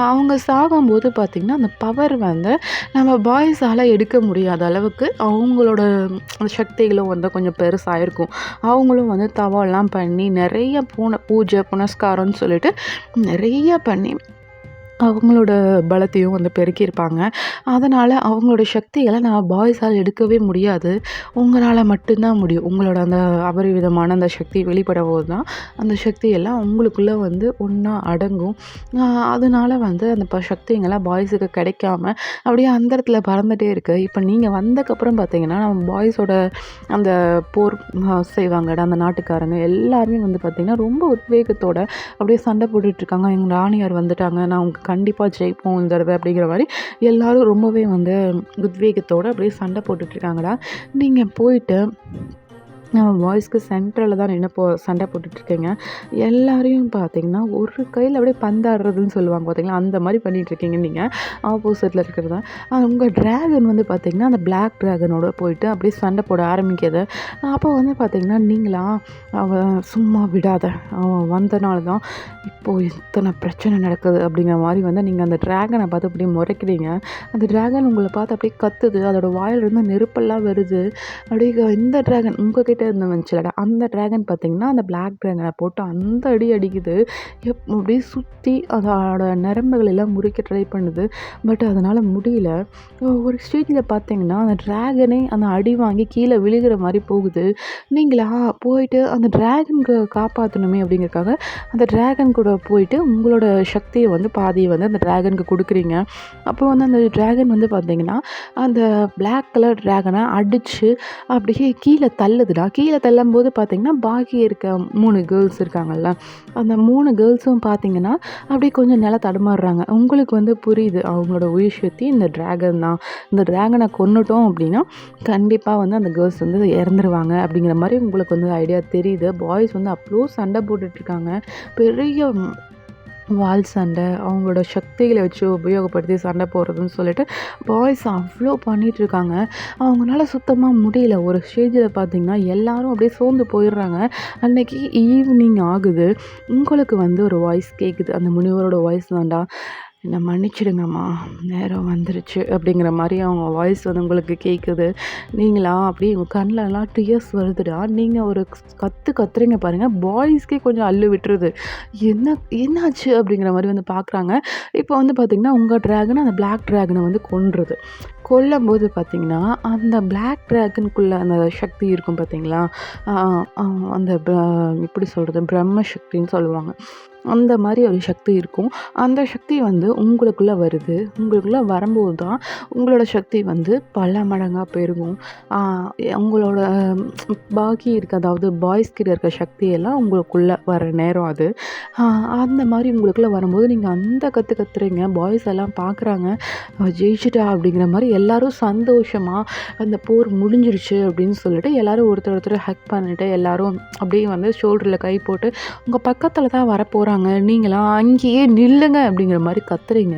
அவங்க சாகும்போது பார்த்தீங்கன்னா, அந்த பவர் வந்து நம்ம பாய்ஸால எடுக்க முடியாத அளவுக்கு அவங்களோட சக்திகளும் வந்து கொஞ்சம் பெருசாயிருக்கும். அவங்களும் வந்து தவம்லாம் பண்ணி நெறைய பூஜை, புனஸ்காரம்னு சொல்லிட்டு நெறைய பண்ணி அவங்களோட பலத்தையும் வந்து பெருக்கியிருப்பாங்க. அதனால அவங்களோட சக்திகள நம்ம பாய்ஸால எடுக்கவே முடியாது. உங்களால மட்டும் தான் முடியும். உங்களோட அந்த அபரிவிதமான அந்த சக்தி வெளிப்படும்போது தான், அந்த சக்தி எல்லாம் உங்களுக்குள்ள வந்து ஒண்ணா அடங்கும். அ அதனால வந்து அந்த சக்திங்கலாம் பாய்ஸுக்கு கிடைக்காம, அப்படியே அந்த இடத்துல பறந்துட்டே இருக்கு. இப்ப நீங்க வந்தக்கப்புறம் பார்த்தீங்கன்னா, நம்ம பாய்ஸோட அந்த போர் செய்வாங்கல்ல அந்த நாட்டுக்காரங்க எல்லாருமே வந்து பார்த்தீங்கன்னா, ரொம்ப உத்வேகத்தோட அப்படியே சண்டை போட்டுட்ருக்காங்க. எங்க ராணியார் வந்துட்டாங்க. நான் கண்டிப்பா ஜெயிப்போம் இந்த தடவ அப்படிங்கிற மாரி எல்லாரும் ரொம்பவே வந்து உத்வேகத்தோட அப்படியே சண்டை போட்டுட்ருக்காங்கடா. நீங்க போயிட்டு நம்ம பாய்ஸ்க்கு சென்ட்ரல்ல தான் நின்னு சண்டை போட்டுட்ருக்கீங்க. எல்லாரையும் பார்த்தீங்கன்னா, ஒரு கையில அப்படியே பந்தாடுறதுன்னு சொல்லுவாங்க பார்த்தீங்களா, அந்த மாரி பண்ணிட்டுருக்கீங்க நீங்க. ஆப்போசிட்ல இருக்கிறத. உங்க டிராகன் வந்து பார்த்தீங்கன்னா, அந்த பிளாக் டிராகனோட போயிட்டு அப்படியே சண்டை போட ஆரம்பிக்குது. அப்போ வந்து பார்த்தீங்கன்னா, நீங்களா அவன் சும்மா விடாத. அவன் வந்தனால தான் இப்போ இத்தனை பிரச்சனை நடக்குது அப்படிங்கிற மாரி வந்து நீங்க அந்த டிராகன பார்த்து அப்படியே முறைக்கிறீங்க. அந்த டிராகன் உங்கள பார்த்து அப்படியே கத்துது. அதோட வாயிலிருந்து நெருப்பெல்லாம் வருது. அப்படியே இந்த டிராகன் உங்ககிட்ட இருந்து வந்துச்சுலடா, அந்த டிராகன் பார்த்தீங்கன்னா, அந்த பிளாக் டிராகன போட்டு அந்த அடி அடிக்குது. அப்படியே சுத்தி அதோட நரம்புகள் எல்லாம் முறிக்க ட்ரை பண்ணுது. பட் அதனால முடியல. ஒரு ஸ்டேஜ்ல பார்த்தீங்கன்னா, அந்த டிராகனே அந்த அடி வாங்கி கீழ விழுகிற மாரி போகுது. நீங்களா போயிட்டு அந்த டிராகனுக்கு காப்பாத்தணுமே அப்படிங்கிறதுக்காக, அந்த டிராகன் கூட போயிட்டு உங்களோட சக்திய வந்து பாதிய வந்து அந்த டிராகனுக்கு குடுக்குறீங்க. அப்போ வந்து அந்த டிராகன் வந்து பார்த்தீங்கன்னா, அந்த பிளாக் கலர் டிராகன அடிச்சு அப்படியே கீழ தள்ளுதுடா. கீழ தள்ளும்போது பார்த்தீங்கன்னா, பாக்கி இருக்க 3 கேர்ள்ஸ் இருக்காங்கல்ல, அந்த 3 கேர்ள்ஸும் பார்த்தீங்கன்னா, அப்படியே கொஞ்சம் தடுமாறுறாங்க. உங்களுக்கு வந்து புரியுது, அவங்களோட உயிர் சக்தி இந்த டிராகன் தான். இந்த டிராகன கொன்னுட்டோம் அப்படின்னா, கண்டிப்பா வந்து அந்த கேர்ள்ஸ் வந்து இறந்துருவாங்க அப்படிங்கிற மாரி உங்களுக்கு வந்து ஐடியா தெரியுது. பாய்ஸ் வந்து அவ்ளோ சண்டை போட்டுட்ருக்காங்க. பெரிய வாள் சண்டை, அவங்களோட சக்திகள வச்சு உபயோகப்படுத்தி சண்டை போடுறதுன்னு சொல்லிட்டு, பாய்ஸ் அவ்ளோ பண்ணிட்டுருக்காங்க. அவங்கனால சுத்தமா முடியல. ஒரு ஸ்டேஜில பார்த்தீங்கன்னா, எல்லாரும் அப்படியே சோர்ந்து போயிடுறாங்க. அன்னைக்கு ஈவினிங் ஆகுது. உங்களுக்கு வந்து ஒரு வாய்ஸ் கேட்குது. அந்த முனிவரோட வாய்ஸ் தான்டா. "என்ன மன்னிச்சிடுங்கம்மா, நேரம் வந்துருச்சு." அப்படிங்கிற மாரி அவங்க வாய்ஸ் வந்து உங்களுக்கு கேட்குது. நீங்களா அப்படியே உங்க கண்லலாம் டியர்ஸ் வருதுடா. நீங்க ஒரு கத்துறீங்க பாருங்க. பாய்ஸ்க்கே கொஞ்சம் அள்ளு விட்டுருது. என்னாச்சு? அப்படிங்கிற மாரி வந்து பார்க்குறாங்க. இப்போ வந்து பார்த்தீங்கன்னா, உங்க டிராகன் அந்த பிளாக் டிராகன வந்து கொன்றுது. கொல்லும்போது பார்த்தீங்கன்னா, அந்த பிளாக் டிராகனுக்குள்ள அந்த சக்தி இருக்கும் பார்த்தீங்களா? அ அ அந்த எப்படி சொல்றது? பிரம்ம சக்தின்னு சொல்லுவாங்க. அந்த மாரி ஒரு சக்தி இருக்கும். அந்த சக்தி வந்து உங்களுக்குள்ள வருது. உங்களுக்குள்ள வரும்போது தான் உங்களோட சக்தி வந்து பல மடங்கா பெருகும். ஆ உங்களோட பாக்கி இருக்க, அதாவது பாய்ஸ் கிட்ட இருக்க சக்தியெல்லாம் உங்களுக்குள்ள வர நேரம் அது. ஆ அந்த மாரி உங்களுக்குள்ள வரும்போது நீங்க அந்த கத்துறீங்க. பாய்ஸ் எல்லாம் பார்க்குறாங்க. ஜெயிச்சுட்டா அப்படிங்கிற மாரி எல்லாரும் சந்தோஷமா அந்த போர் முடிஞ்சிருச்சு அப்படின்னு சொல்லிட்டு எல்லாரும் ஒருத்தர் ஹக் பண்ணிட்டு எல்லாரும் அப்படியே வந்து ஷோல்டர்ல கை போட்டு உங்க பக்கத்துல தான் வரப்போறாங்க. நீங்கலாம் அங்கேயே நில்லுங்க அப்படிங்கிற மாரி கத்துறீங்க.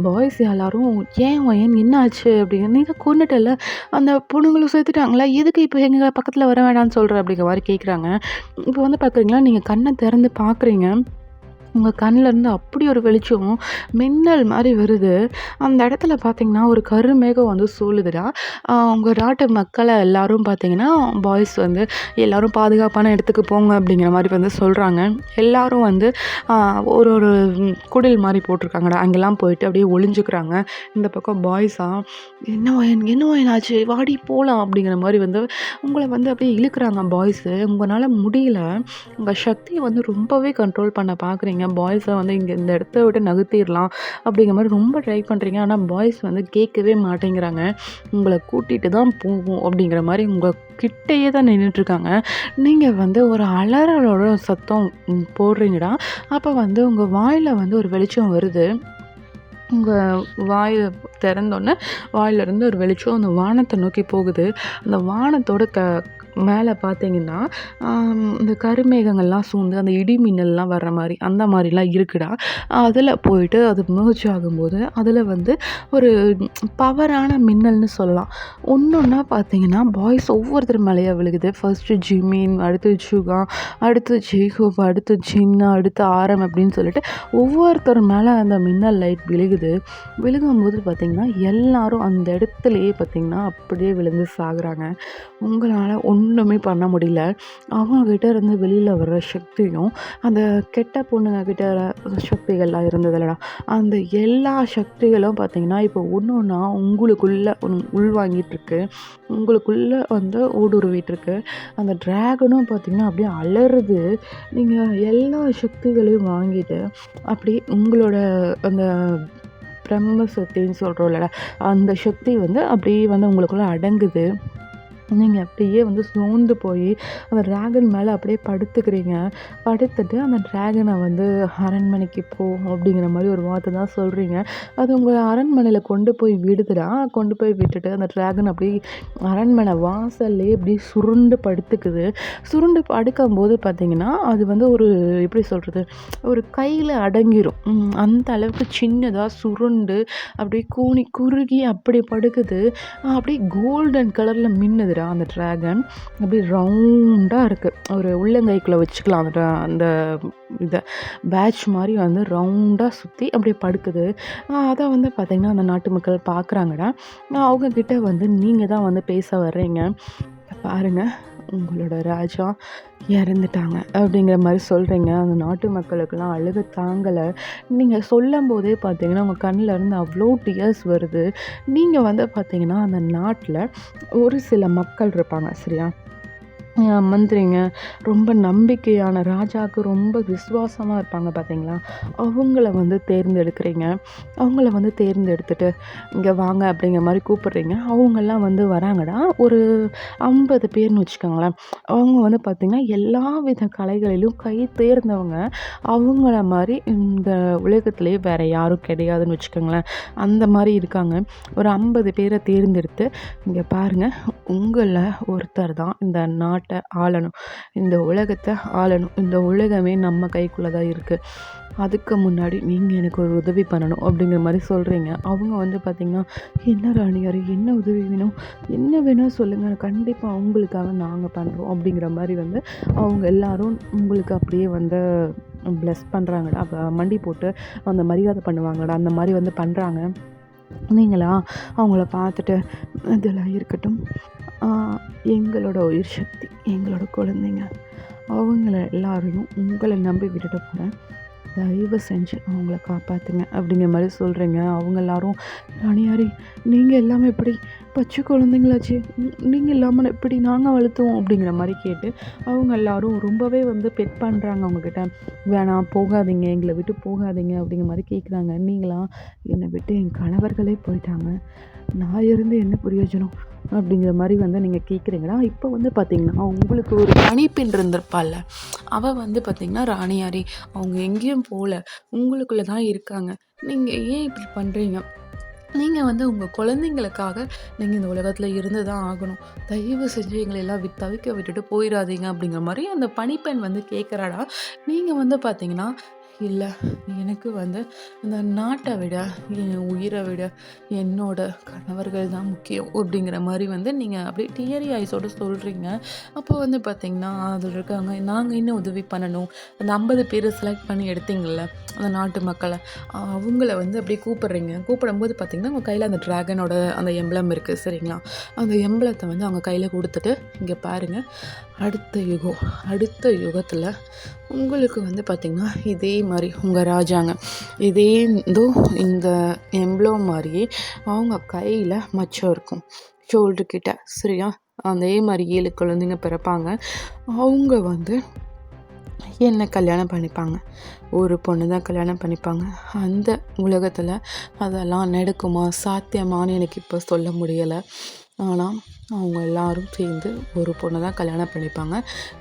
பாய்ஸ் எல்லாரும் ஏன் என்ன ஆச்சு? அப்படின்னு நீ தான் கொன்னுட்டல்ல. அந்த பொண்ணுங்களும் செத்துட்டாங்களா? எதுக்கு இப்போ எங்க பக்கத்துல வர வேணாம்னு சொல்ற? அப்படிங்கிற மாரி கேட்குறாங்க. இப்போ வந்து பார்க்குறீங்களா, நீங்க கண்ண திறந்து பார்க்குறீங்க. உங்க கண்லேருந்து அப்படி ஒரு வெளிச்சம் மின்னல் மாரி வருது. அந்த இடத்துல பார்த்தீங்கன்னா, ஒரு கருமேகம் வந்து சூழுதுடா. உங்க நாட்டு மக்கள எல்லாரும் பார்த்தீங்கன்னா, பாய்ஸ் வந்து எல்லாரும் பாதுகாப்பான இடத்துக்கு போங்க அப்படிங்கிற மாரி வந்து சொல்றாங்க. எல்லாரும் வந்து அ ஒரு ஒரு குடில் மாரி போட்டிருக்காங்கடா. அங்கெல்லாம் போயிட்டு அப்படியே ஒளிஞ்சுக்கிறாங்க. இந்த பக்கம் பாய்ஸா, "என்னவா என்னாச்சு? வாடி போலாம்" அப்படிங்கிற மாரி வந்து உங்கள வந்து அப்படியே இழுக்குறாங்க பாய்ஸு. உங்கனால முடியல. உங்க சக்திய வந்து ரொம்பவே கண்ட்ரோல் பண்ண பார்க்குறீங்க. பாய்ஸ வந்து இங்க இந்த இடத்த விட்டு நகர்த்திர்லாம் அப்படிங்கிற மாரி ரொம்ப ட்ரை பண்றீங்க. ஆனா பாய்ஸ் வந்து கேட்கவே மாட்டேங்கிறாங்க. உங்கள கூட்டிட்டு தான் போவோம் அப்படிங்கிற மாரி உங்க கிட்டயே தான் நின்னுட்டுருக்காங்க. நீங்க வந்து ஒரு அலறலோட சத்தம் போடுறீங்கடா. அப்ப வந்து உங்க வாயில வந்து ஒரு வெளிச்சம் வருது. உங்க வாய திறந்தோனே வாயிலருந்து ஒரு வெளிச்சம் அந்த வானத்த நோக்கி போகுது. அந்த வானத்தோட மேல பார்த்தீங்கன்னா, இந்த கருமேகங்கள்லாம் சூழ்ந்து அந்த இடி மின்னல்லாம் வர்ற மாரி, அந்த மாரிலாம் இருக்குடா. அதில போயிட்டு அது மெர்ஜ் ஆகும்போது, அதில வந்து ஒரு பவரான மின்னல்னு சொல்லலாம். ஒண்ணொன்னா பார்த்தீங்கன்னா, பாய்ஸ் ஒவ்வொருத்தர் மேலயா விழுகுது. ஃபர்ஸ்ட்டு ஜிமின், அடுத்து சுகா, அடுத்து ஜேக்கப், அடுத்து சின்னா, அடுத்து ஆரம் அப்படின்னு சொல்லிட்டு ஒவ்வொருத்தர் மேல அந்த மின்னல் லைட் விழுகுது. விழுகும்போது பார்த்தீங்கன்னா, எல்லாரும் அந்த இடத்துலயே பார்த்தீங்கன்னா, அப்படியே விழுந்து சாகுறாங்க. உங்களால ஒண்ணுமே பண்ண முடியல. அவங்க கிட்ட இருந்து வெளியில வர்ற சக்தியும், அந்த கெட்ட பொண்ணுங்க கிட்ட சக்திகள்லாம் இருந்ததுல்லடா, அந்த எல்லா சக்திகளும் பார்த்தீங்கன்னா, இப்போ ஒண்ணு ஒண்ணா உங்களுக்குள்ள உள்வாங்கிட்டுருக்கு. உங்களுக்குள்ள வந்து ஊடுருவிட்டுருக்கு. அந்த டிராகனும் பார்த்தீங்கன்னா, அப்படியே அலறுது. நீங்க எல்லா சக்திகளையும் வாங்கிட்டு, அப்படியே உங்களோட அந்த பிரம்ம சக்தின்னு சொல்றோம்லடா, அந்த சக்தி வந்து அப்படியே வந்து உங்களுக்குள்ள அடங்குது. நீங்க அப்படியே வந்து சோர்ந்து போய் அந்த டிராகன் மேல அப்படியே படுத்துக்கிறீங்க. படுத்துட்டு அந்த டிராகன வந்து அரண்மனைக்கு போ அப்படிங்கிற மாரி ஒரு வார்த்தை தான் சொல்றீங்க. அது உங்கள அரண்மனையில கொண்டு போய் விடுதுடா. கொண்டு போய் விட்டுட்டு அந்த டிராகன் அப்படியே அரண்மனை வாசல்லயே அப்படியே சுருண்டு படுத்துக்குது. சுருண்டு படுக்கும்போது பார்த்தீங்கன்னா, அது வந்து ஒரு எப்படி சொல்றது? ஒரு கையில அடங்கிரும். அந்த அளவுக்கு சின்னதா சுருண்டு அப்படியே கூனி குறுகி அப்படி படுக்குது. அப்படியே கோல்டன் கலர்ல மின்னுதுடா அந்த டிராகன். அப்படியே ரவுண்டா இருக்கு. ஒரு உள்ளங்கைக்குள்ள வச்சுக்கலாம் அந்த இத பேட்ச் மாரி வந்து ரவுண்டா சுத்தி அப்படியே படுக்குது. அத வந்து பார்த்தீங்கன்னா, அந்த நாட்டு மக்கள் பார்க்குறாங்கடா. அவங்க கிட்ட வந்து நீங்க தான் வந்து பேச வர்றீங்க. பாருங்க, உங்களோட ராஜா இறந்துட்டாங்க அப்படிங்கிற மாரி சொல்றீங்க. அந்த நாட்டு மக்களுக்கெல்லாம் அழுகை தாங்கல. நீங்க சொல்லும்போதே பார்த்தீங்கன்னா, உங்க கண்ல இருந்து அவ்ளோ டியர்ஸ் வருது. நீங்க வந்து பார்த்தீங்கன்னா, அந்த நாட்ல ஒரு சில மக்கள் இருப்பாங்க. சரியா? மந்திரிங்க, ரொம்ப நம்பிக்கையான ராஜாவுக்கு ரொம்ப விசுவாசமா இருப்பாங்க பார்த்தீங்களா? அவங்கள வந்து தேர்ந்தெடுக்கிறீங்க. அவங்கள வந்து தேர்ந்தெடுத்துட்டு, "இங்க வாங்க" அப்படிங்கிற மாரி கூப்பிடுறீங்க. அவங்கலாம் வந்து வராங்கடா. ஒரு 50 பேர்ன்னு வச்சுக்கோங்களேன். அவங்க வந்து பார்த்தீங்கன்னா, எல்லா வித கலைகளிலும் கை தேர்ந்தவங்க. அவங்கள மாரி இந்த உலகத்திலேயே வேற யாரும் கிடையாதுன்னு வச்சுக்கோங்களேன். அந்த மாரி இருக்காங்க. ஒரு 50 பேர தேர்ந்தெடுத்து, "இங்க பாருங்க, உங்கள ஒருத்தர் தான் இந்த நாட்ட ஆளணும். இந்த உலகத்த ஆளணும். இந்த உலகமே நம்ம கைக்குள்ள தான் இருக்கு. அதுக்கு முன்னாடி நீங்க எனக்கு ஒரு உதவி பண்ணணும்." அப்படிங்கிற மாரி சொல்றீங்க. அவங்க வந்து பார்த்தீங்கன்னா, "என்ன ராணியாரே, என்ன உதவி வேணும்? என்ன வேணா சொல்லுங்க. கண்டிப்பா உங்களுக்காக நாங்க பண்றோம்." அப்படிங்கிற மாரி வந்து அவங்க எல்லாரும் உங்களுக்கு அப்படியே வந்து பிளெஸ் பண்றாங்கடா. மண்டி போட்டு அந்த மரியாதை பண்ணுவாங்கடா. அந்த மாரி வந்து பண்றாங்க. நீங்களா அவங்கள பார்த்துட்டு, "இதெல்லாம் இருக்கட்டும். ஆ எங்களோட உயிர் சக்தி, எங்களோட குழந்தைங்க. அவங்கள எல்லாரையும் உங்கள நம்பி விட்டுட்டு போறேன். தயவு செஞ்சு அவங்கள காப்பாத்துங்க." அப்படிங்கிற மாரி சொல்றீங்க. அவங்க எல்லாரும், "ராணியாரே, நீங்க இல்லாம எப்படி? பச்சை குழந்தைங்களாச்சே! நீங்க இல்லாம எப்படி நாங்க வளர்த்துவோம்?" அப்படிங்கிற மாரி கேட்டு, அவங்க எல்லாரும் ரொம்பவே வந்து பெட் பண்றாங்க உங்ககிட்ட. "வேணாம், போகாதீங்க. எங்கள விட்டு போகாதீங்க." அப்படிங்கிற மாரி கேட்குறாங்க. நீங்களா, "என்னை விட்டு என் கணவர்களே போயிட்டாங்க. நான் இருந்து என்ன பிரயோஜனம்?" அப்படிங்கிற மாரி வந்து நீங்க கேட்குறீங்களா? இப்போ வந்து பார்த்தீங்கன்னா, உங்களுக்கு ஒரு பணிப்பெண் இருந்திருப்பாள்ல, அவ வந்து பார்த்தீங்கன்னா, "ராணியாரே, அவங்க எங்கேயும் போல. உங்களுக்குள்ள தான் இருக்காங்க. நீங்க ஏன் இப்படி பண்றீங்க? நீங்க வந்து உங்க குழந்தைங்களுக்காக நீங்க இந்த உலகத்துல இருந்து தான் ஆகணும். தயவு செஞ்சு எங்கள எல்லாம் தவிக்க விட்டுட்டு போயிறாதீங்க." அப்படிங்கிற மாரி அந்த பணிப்பெண் வந்து கேட்குறாடா. நீங்க வந்து பார்த்தீங்கன்னா, இல்ல, எனக்கு வந்து இந்த நாட்ட விட, என் உயிர விட, என்னோட கணவர்கள் தான் முக்கியம் அப்படிங்கிற மாரி வந்து நீங்க அப்படியே டியரி ஐஸோட சொல்றீங்க. அப்போ வந்து பார்த்தீங்கன்னா, அதில இருக்காங்க, நாங்க இன்னும் உதவி பண்ணணும். அந்த 50 பேர செலக்ட் பண்ணி எடுத்தீங்கள்ல, அந்த நாட்டு மக்கள, அவங்கள வந்து அப்படியே கூப்பிடுறீங்க. கூப்பிடும்போது பார்த்தீங்கன்னா, உங்க கையில அந்த டிராகனோட அந்த எம்பளம் இருக்கு சரிங்களா? அந்த எம்பளத்த வந்து அவங்க கையில குடுத்துட்டு, "இங்க பாருங்க, அடுத்த யுகம், அடுத்த யுகத்தில உங்களுக்கு வந்து பார்த்திங்கன்னா, இதே மாரி உங்க ராஜாங்க, இதே இதோ இந்த எம்ப்ளம் மாரியே அவங்க கையில மச்சம் இருக்கும். ஷோல்டர் கிட்ட சரியா? அதே மாரி 7 குழந்தைங்க பிறப்பாங்க. அவங்க வந்து என்ன கல்யாணம் பண்ணிப்பாங்க. ஒரு பொண்ணு தான் கல்யாணம் பண்ணிப்பாங்க. அந்த உலகத்தில அதெல்லாம் நடக்குமா? சாத்தியமான்னு எனக்கு இப்போ சொல்ல முடியல. ஆனா, அவங்க எல்லாரும் சேர்ந்து ஒரு பொண்ண தான் கல்யாணம் பண்ணிப்பாங்க.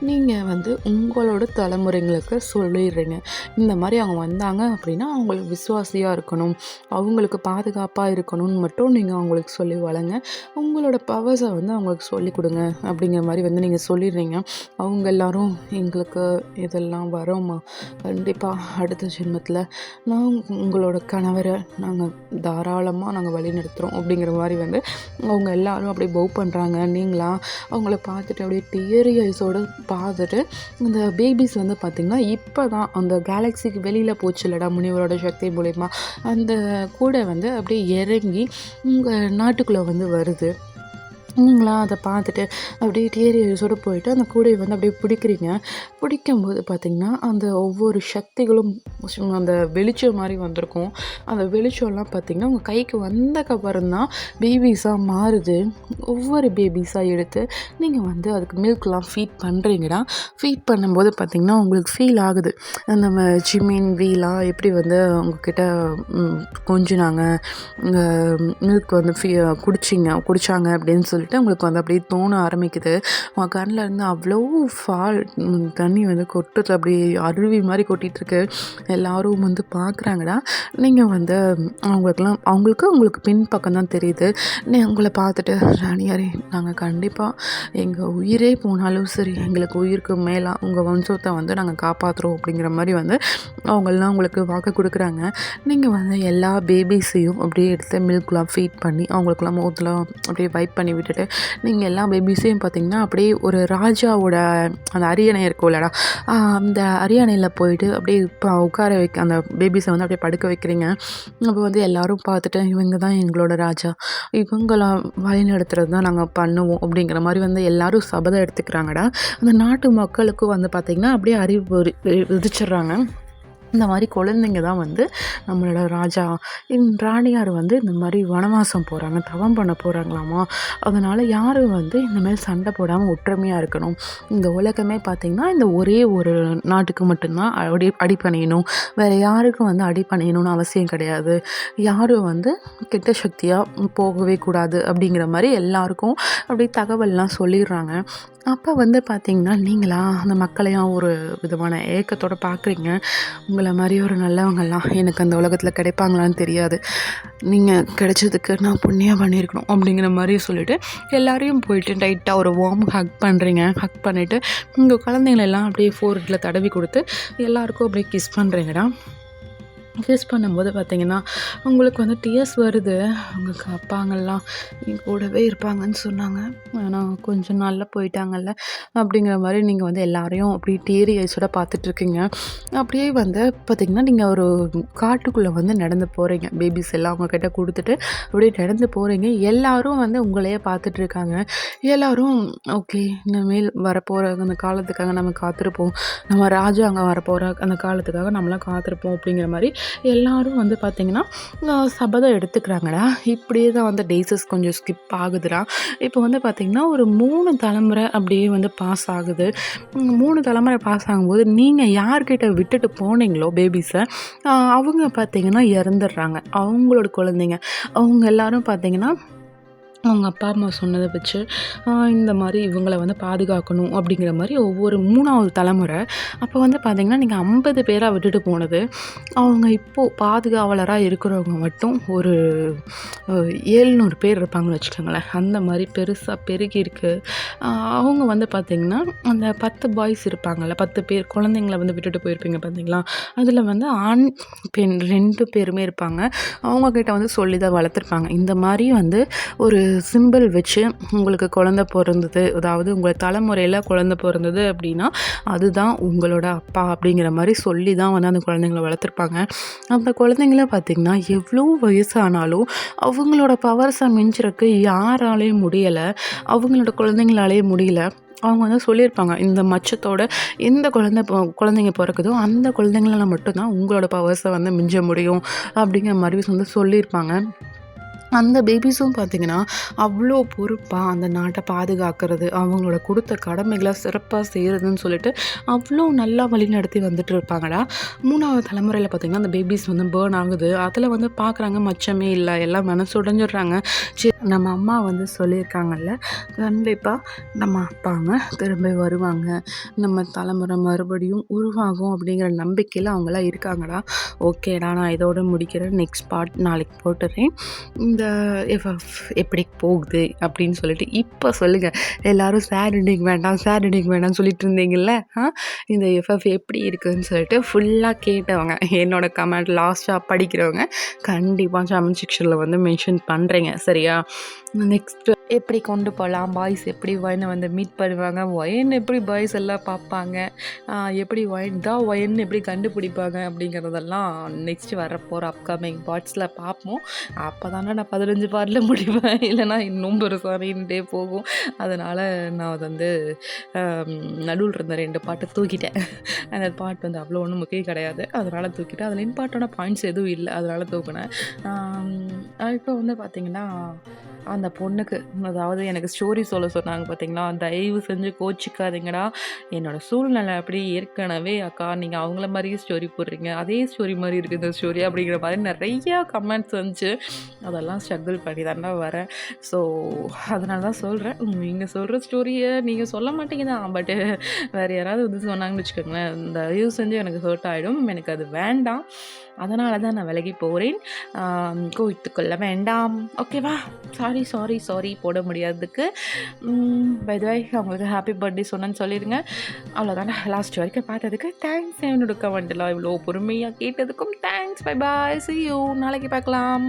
நீங்க வந்து உங்களோட தலைமுறைங்களுக்கு சொல்லிடுறீங்க. இந்த மாரி அவங்க வந்தாங்க அப்படின்னா, அவங்களுக்கு விசுவாசியா இருக்கணும். அவங்களுக்கு பாதுகாப்பா இருக்கணும்னு மட்டும் நீங்க அவங்களுக்கு சொல்லி வளங்க. உங்களோட பவர்ஸ வந்து அவங்களுக்கு சொல்லிக் குடுங்க. அப்படிங்கிற மாரி வந்து நீங்க சொல்லிடுறீங்க. அவங்க எல்லாரும் எங்களுக்கு இதெல்லாம் வரோம்மா. கண்டிப்பா அடுத்த ஜென்மத்தில நான் உங்களோட கணவர நாங்க தாராளமா நாங்க வழிநடத்துறோம். அப்படிங்கிற மாரி வந்து அவங்க எல்லாரும் அப்படியே பவ் பண்றாங்க. நீங்களா அவங்கள பார்த்துட்டு அப்படியே டியரி ஐஸோட பார்த்துட்டு, இந்த பேபிஸ் வந்து பார்த்திங்கன்னா, இப்போ தான் அந்த கேலக்ஸிக்கு வெளியில போச்சுல்லடா முனிவரோட சக்தி மூலியமா, அந்த கூடை வந்து அப்படியே இறங்கி உங்க நாட்டுக்குள்ள வந்து வருது. நீங்களா அத பார்த்துட்டு அப்படியே டியரி ஐஸோட போயிட்டு அந்த கூடைய வந்து அப்படியே பிடிக்கிறீங்க. பிடிக்கும்போது பார்த்தீங்கன்னா, அந்த ஒவ்வொரு சக்திகளும் அந்த வெளிச்சம் மாரி வந்திருக்கும். அந்த வெளிச்சம்லாம் பார்த்தீங்கன்னா, உங்க கைக்கு வந்தக்கப்புறம் தான் பேபிஸா மாறுது. ஒவ்வொரு பேபிஸா எடுத்து நீங்க வந்து அதுக்கு மில்க்லாம் ஃபீட் பண்றீங்கடா. ஃபீட் பண்ணும்போது பார்த்தீங்கன்னா, உங்களுக்கு ஃபீல் ஆகுது. நம்ம ஜிமின், வீலாம் எப்படி வந்து உங்ககிட்ட கொஞ்சுனாங்க, இந்த மில்க் வந்து குடிச்சாங்க அப்படின்னு சொல்லிட்டு உங்களுக்கு வந்து அப்படியே தோண ஆரம்பிக்குது. உங்க கண்ணில் இருந்து அவ்வளோ தண்ணி வந்து கொட்டுது, அப்படியே அருவி மாதிரி கொட்டிகிட்ருக்கு. எல்லாரும் வந்து பார்க்குறாங்கடா. நீங்கள் வந்து உங்களுக்கு பின்பக்கம் தான் தெரியுது. உங்களை பார்த்துட்டு, ராணியாரே, நாங்கள் கண்டிப்பாக எங்கள் உயிரே போனாலும் சரி, எங்களுக்கு உயிருக்கு மேலே உங்கள் வம்சத்தை வந்து நாங்கள் காப்பாற்றுறோம் அப்படிங்கிற மாதிரி வந்து அவங்கெல்லாம் உங்களுக்கு வாக்கு கொடுக்குறாங்க. நீங்கள் வந்து எல்லா பேபிஸையும் அப்படியே எடுத்து மில்க்லாம் ஃபீட் பண்ணி அவங்களுக்குலாம் முகத்தில் அப்படியே வைப் பண்ணி விட்டுட்டு, நீங்கள் எல்லா பேபிஸையும் பார்த்தீங்கன்னா, அப்படியே ஒரு ராஜாவோட அந்த அரியணை இருக்கும்லடா, அந்த அரியணையில் போயிட்டு அப்படியே இப்போ உட்கார அந்த பேபிஸை வந்து அப்படியே படுக்க வைக்கிறீங்க. அப்போ வந்து எல்லோரும் பார்த்துட்டு, இவங்க தான் எங்களோட ராஜா, இவங்களாம் வழிநடத்துறது தான் நாங்கள் பண்ணுவோம் அப்படிங்கிற மாதிரி வந்து எல்லோரும் சபதம் எடுத்துக்கிறாங்கடா. அந்த நாட்டு மக்களுக்கும் வந்து பார்த்திங்கன்னா, அப்படியே அறிவு விதிச்சிடுறாங்க. இந்த மாதிரி குழந்தைங்க தான் வந்து நம்மளோட ராஜா. ராணியார் வந்து இந்த மாதிரி வனவாசம் போகிறாங்க, தவம் பண்ண போகிறாங்களாமா. அதனால் யாரும் வந்து இந்தமாதிரி சண்டை போடாமல் ஒற்றுமையாக இருக்கணும். இந்த உலகமே பார்த்திங்கன்னா, இந்த ஒரே ஒரு நாட்டுக்கு மட்டும்தான் அடிபணியணும். வேறு யாருக்கும் வந்து அடிபணியணும்னு அவசியம் கிடையாது. யாரும் வந்து கெட்ட சக்தியாக போகவே கூடாது அப்படிங்கிற மாதிரி எல்லாருக்கும் அப்படியே தகவல்லாம் சொல்லிடுறாங்க. அப்போ வந்து பார்த்திங்கன்னா, நீங்களா அந்த மக்களையும் ஒரு விதமான ஏக்கத்தோடு பார்க்குறீங்க. உங்களை மாதிரி ஒரு நல்லவங்கள்லாம் எனக்கு அந்த உலகத்தில் கிடைப்பாங்களான்னு தெரியாது. நீங்கள் கிடைச்சதுக்கு நான் புண்ணியம் பண்ணியிருக்கணும் அப்படிங்கிற மாதிரி சொல்லிவிட்டு எல்லாரையும் போயிட்டு டைட்டாக ஒரு வார்ம் ஹக் பண்ணுறீங்க. ஹக் பண்ணிவிட்டு உங்கள் குழந்தைங்களெல்லாம் அப்படியே ஃபோர்ஹெட்டில் தடவி கொடுத்து எல்லாருக்கும் அப்படியே கிஸ் பண்ணுறீங்கடா. கிஸ் பண்ணும்போது பார்த்திங்கன்னா, உங்களுக்கு வந்து டியர்ஸ் வருது. உங்களுக்கு அப்பாங்கள்லாம் என் கூடவே இருப்பாங்கன்னு சொன்னாங்க. ஆனால் கொஞ்சம் நாளில் போயிட்டாங்கல்ல அப்படிங்கிற மாதிரி நீங்கள் வந்து எல்லாரையும் அப்படியே டியரி ஐஸோட பார்த்துட்ருக்கீங்க. அப்படியே வந்து பார்த்திங்கன்னா, நீங்கள் ஒரு காட்டுக்குள்ளே வந்து நடந்து போகிறீங்க. பேபிஸ் எல்லாம் அவங்கக்கிட்ட கொடுத்துட்டு அப்படியே நடந்து போகிறீங்க. எல்லோரும் வந்து உங்களையே பார்த்துட்ருக்காங்க. எல்லோரும் ஓகே, இனிமேல் வரப்போகிற அந்த காலத்துக்காக நம்ம காத்திருப்போம். நம்ம ராஜா அங்கே வரப்போகிற அந்த காலத்துக்காக நம்மளாம் காத்திருப்போம் அப்படிங்கிற மாதிரி எல்லாரும் வந்து பார்த்திங்கன்னா சபதம் எடுத்துக்கிறாங்கடா. இப்படியே தான் வந்து டேஸஸ் கொஞ்சம் ஸ்கிப் ஆகுதுடா. இப்போ வந்து பார்த்திங்கன்னா, ஒரு 3 தலைமுறை அப்படியே வந்து பாஸ் ஆகுது. 3 தலைமுறை பாஸ் ஆகும்போது நீங்கள் யார்கிட்ட விட்டுட்டு போனீங்களோ பேபிஸை, அவங்க பார்த்திங்கன்னா இறந்துடுறாங்க. அவங்களோட குழந்தைங்க அவங்க எல்லோரும் பார்த்திங்கன்னா, அவங்க அப்பா அம்மா சொன்னதை வச்சு இந்த மாதிரி இவங்கள வந்து பாதுகாக்கணும் அப்படிங்கிற மாதிரி ஒவ்வொரு 3வது தலைமுறை. அப்போ வந்து பார்த்திங்கன்னா, நீங்கள் 50 பேராக விட்டுட்டு போனது, அவங்க இப்போது பாதுகாவலராக இருக்கிறவங்க மட்டும் ஒரு 700 பேர் இருப்பாங்கன்னு வச்சுக்கோங்களேன். அந்த மாதிரி பெருசாக பெருகியிருக்கு. அவங்க வந்து பார்த்திங்கன்னா அந்த 10 பாய்ஸ் இருப்பாங்கள்ல, 10 பேர் குழந்தைங்கள வந்து விட்டுட்டு போயிருப்பீங்க பார்த்தீங்களா, அதில் வந்து ஆண், பெண் 2 பேருமே இருப்பாங்க. அவங்கக்கிட்ட வந்து சொல்லி தான் வளர்த்துருப்பாங்க. இந்த மாதிரி வந்து ஒரு சிம்பிள் வச்சு உங்களுக்கு குழந்த பொறந்தது, அதாவது உங்கள் தலைமுறையில் குழந்த பொறந்தது அப்படின்னா அதுதான் உங்களோட அப்பா அப்படிங்கிற மாதிரி சொல்லி தான் வந்து அந்த குழந்தைங்கள வளர்த்துருப்பாங்க. அந்த குழந்தைங்கள பார்த்திங்கன்னா எவ்வளோ வயசானாலும் அவங்களோட பவர்ஸை மிஞ்சுறக்கு யாராலையும் முடியலை, அவங்களோட குழந்தைங்களாலேயும் முடியல. அவங்க வந்து சொல்லியிருப்பாங்க, இந்த மச்சத்தோட எந்த குழந்தைங்க பிறக்குதோ அந்த குழந்தைங்களால மட்டும்தான் உங்களோட பவர்ஸை வந்து மிஞ்ச முடியும் அப்படிங்கிற மாதிரி வந்து சொல்லியிருப்பாங்க. அந்த பேபிஸும் பார்த்திங்கன்னா அவ்வளோ பொறுப்பாக அந்த நாட்டை பாதுகாக்கிறது, அவங்களோட கொடுத்த கடமைகளை சிறப்பாக செய்கிறதுன்னு சொல்லிட்டு அவ்வளோ நல்லா வழிநடத்தி வந்துட்டு இருப்பாங்கடா. 3வது தலைமுறையில் பார்த்திங்கன்னா அந்த பேபிஸ் வந்து பேர்ன் ஆகுது. அதில் வந்து பார்க்குறாங்க மச்சமே இல்லை, எல்லாம் மனசு உடைஞ்சிடுறாங்க. சரி, நம்ம அம்மா வந்து சொல்லியிருக்காங்கல்ல, கண்டிப்பாக நம்ம அப்பாங்க திரும்ப வருவாங்க, நம்ம தலைமுறை மறுபடியும் உருவாகும் அப்படிங்கிற நம்பிக்கையில் அவங்களாம் இருக்காங்கடா. ஓகேடா, நான் இதோட முடிக்கிறேன். நெக்ஸ்ட் பார்ட் நாளைக்கு போட்டுறேன். இந்த எஃப்எஃப் எப்படி போகுது அப்படின்னு சொல்லிட்டு இப்போ சொல்லுங்கள். எல்லோரும் சேட் எண்டிங் வேண்டாம், சேட் எண்டிங் வேண்டாம்னு சொல்லிட்டு இருந்தீங்கல்ல, இந்த எஃப்எஃப் எப்படி இருக்குதுன்னு சொல்லிட்டு ஃபுல்லாக கேட்டவங்க, என்னோடய கமெண்ட் லாஸ்ட்டாக படிக்கிறவங்க கண்டிப்பாக கமெண்ட் செக்ஷனில் வந்து மென்ஷன் பண்ணுறீங்க, சரியா? நெக்ஸ்ட்டு எப்படி கொண்டு போகலாம், பாய்ஸ் எப்படி ஒயனை வந்து மீட் பண்ணுவாங்க, ஒயன் எப்படி பாய்ஸ் எல்லாம் பார்ப்பாங்க, எப்படி ஒயன் தான் ஒயன்னு எப்படி கண்டுபிடிப்பாங்க அப்படிங்கிறதெல்லாம் நெக்ஸ்ட்டு வரப்போகிற அப்கமிங் பார்ட்ஸில் பார்ப்போம். அப்போ தானே நான் 15 பார்ட்டில் முடிப்பேன், இல்லைனா இன்னும் பெருசாகிட்டே போகும். அதனால் நான் அதை வந்து நடுவில் இருந்த 2 பாட்டை தூக்கிட்டேன். அந்த பாட்டு வந்து அவ்வளோ ஒன்றும் முக்கியம் கிடையாது, அதனால் தூக்கிட்டேன். அதில் இம்பார்ட்டண்டான பாயிண்ட்ஸ் எதுவும் இல்லை, அதனால் தூக்கினேன். இப்போ வந்து பார்த்திங்கன்னா அந்த பொண்ணுக்கு, அதாவது எனக்கு ஸ்டோரி சொல்ல சொன்னாங்க பார்த்தீங்களா, தயவு செஞ்சு கோச்சிக்காதீங்கடா, என்னோடய சூழ்நிலை அப்படி, ஏற்கனவே அக்கா நீங்கள் அவங்கள மாதிரியே ஸ்டோரி போடுறீங்க, அதே ஸ்டோரி மாதிரி இருக்குது இந்த ஸ்டோரி அப்படிங்கிற மாதிரி நிறையா கமெண்ட்ஸ் வந்துச்சு. அதெல்லாம் ஸ்ட்ரகிள் பண்ணி தானே வரேன். ஸோ அதனால தான் சொல்கிறேன், நீங்கள் சொல்கிற ஸ்டோரியை நீங்கள் சொல்ல மாட்டீங்க தான், பட்டு வேறு யாராவது வந்து சொன்னாங்கன்னு வச்சுக்கோங்களேன், தயவு செஞ்சு எனக்கு ஹர்ட் ஆகிடும், எனக்கு அது வேண்டாம். அதனால தான் நான் விலகி போகிறேன், கோவித்துக்கொள்ள வேண்டாம், ஓகேவா? சாரி போட முடியாததுக்கு. பை தி வே அவங்களுக்கு ஹாப்பி பர்த்டே சொன்னேன்னு சொல்லிடுங்க. அவ்வளோதானே, லாஸ்ட் வரைக்கும் பார்த்ததுக்கு தேங்க்ஸ். என்னோட கமெண்ட்லாம் இவ்வளோ பொறுமையாக கேட்டதுக்கும் thanks. Bye bye, see you, நாளைக்கு பார்க்கலாம்.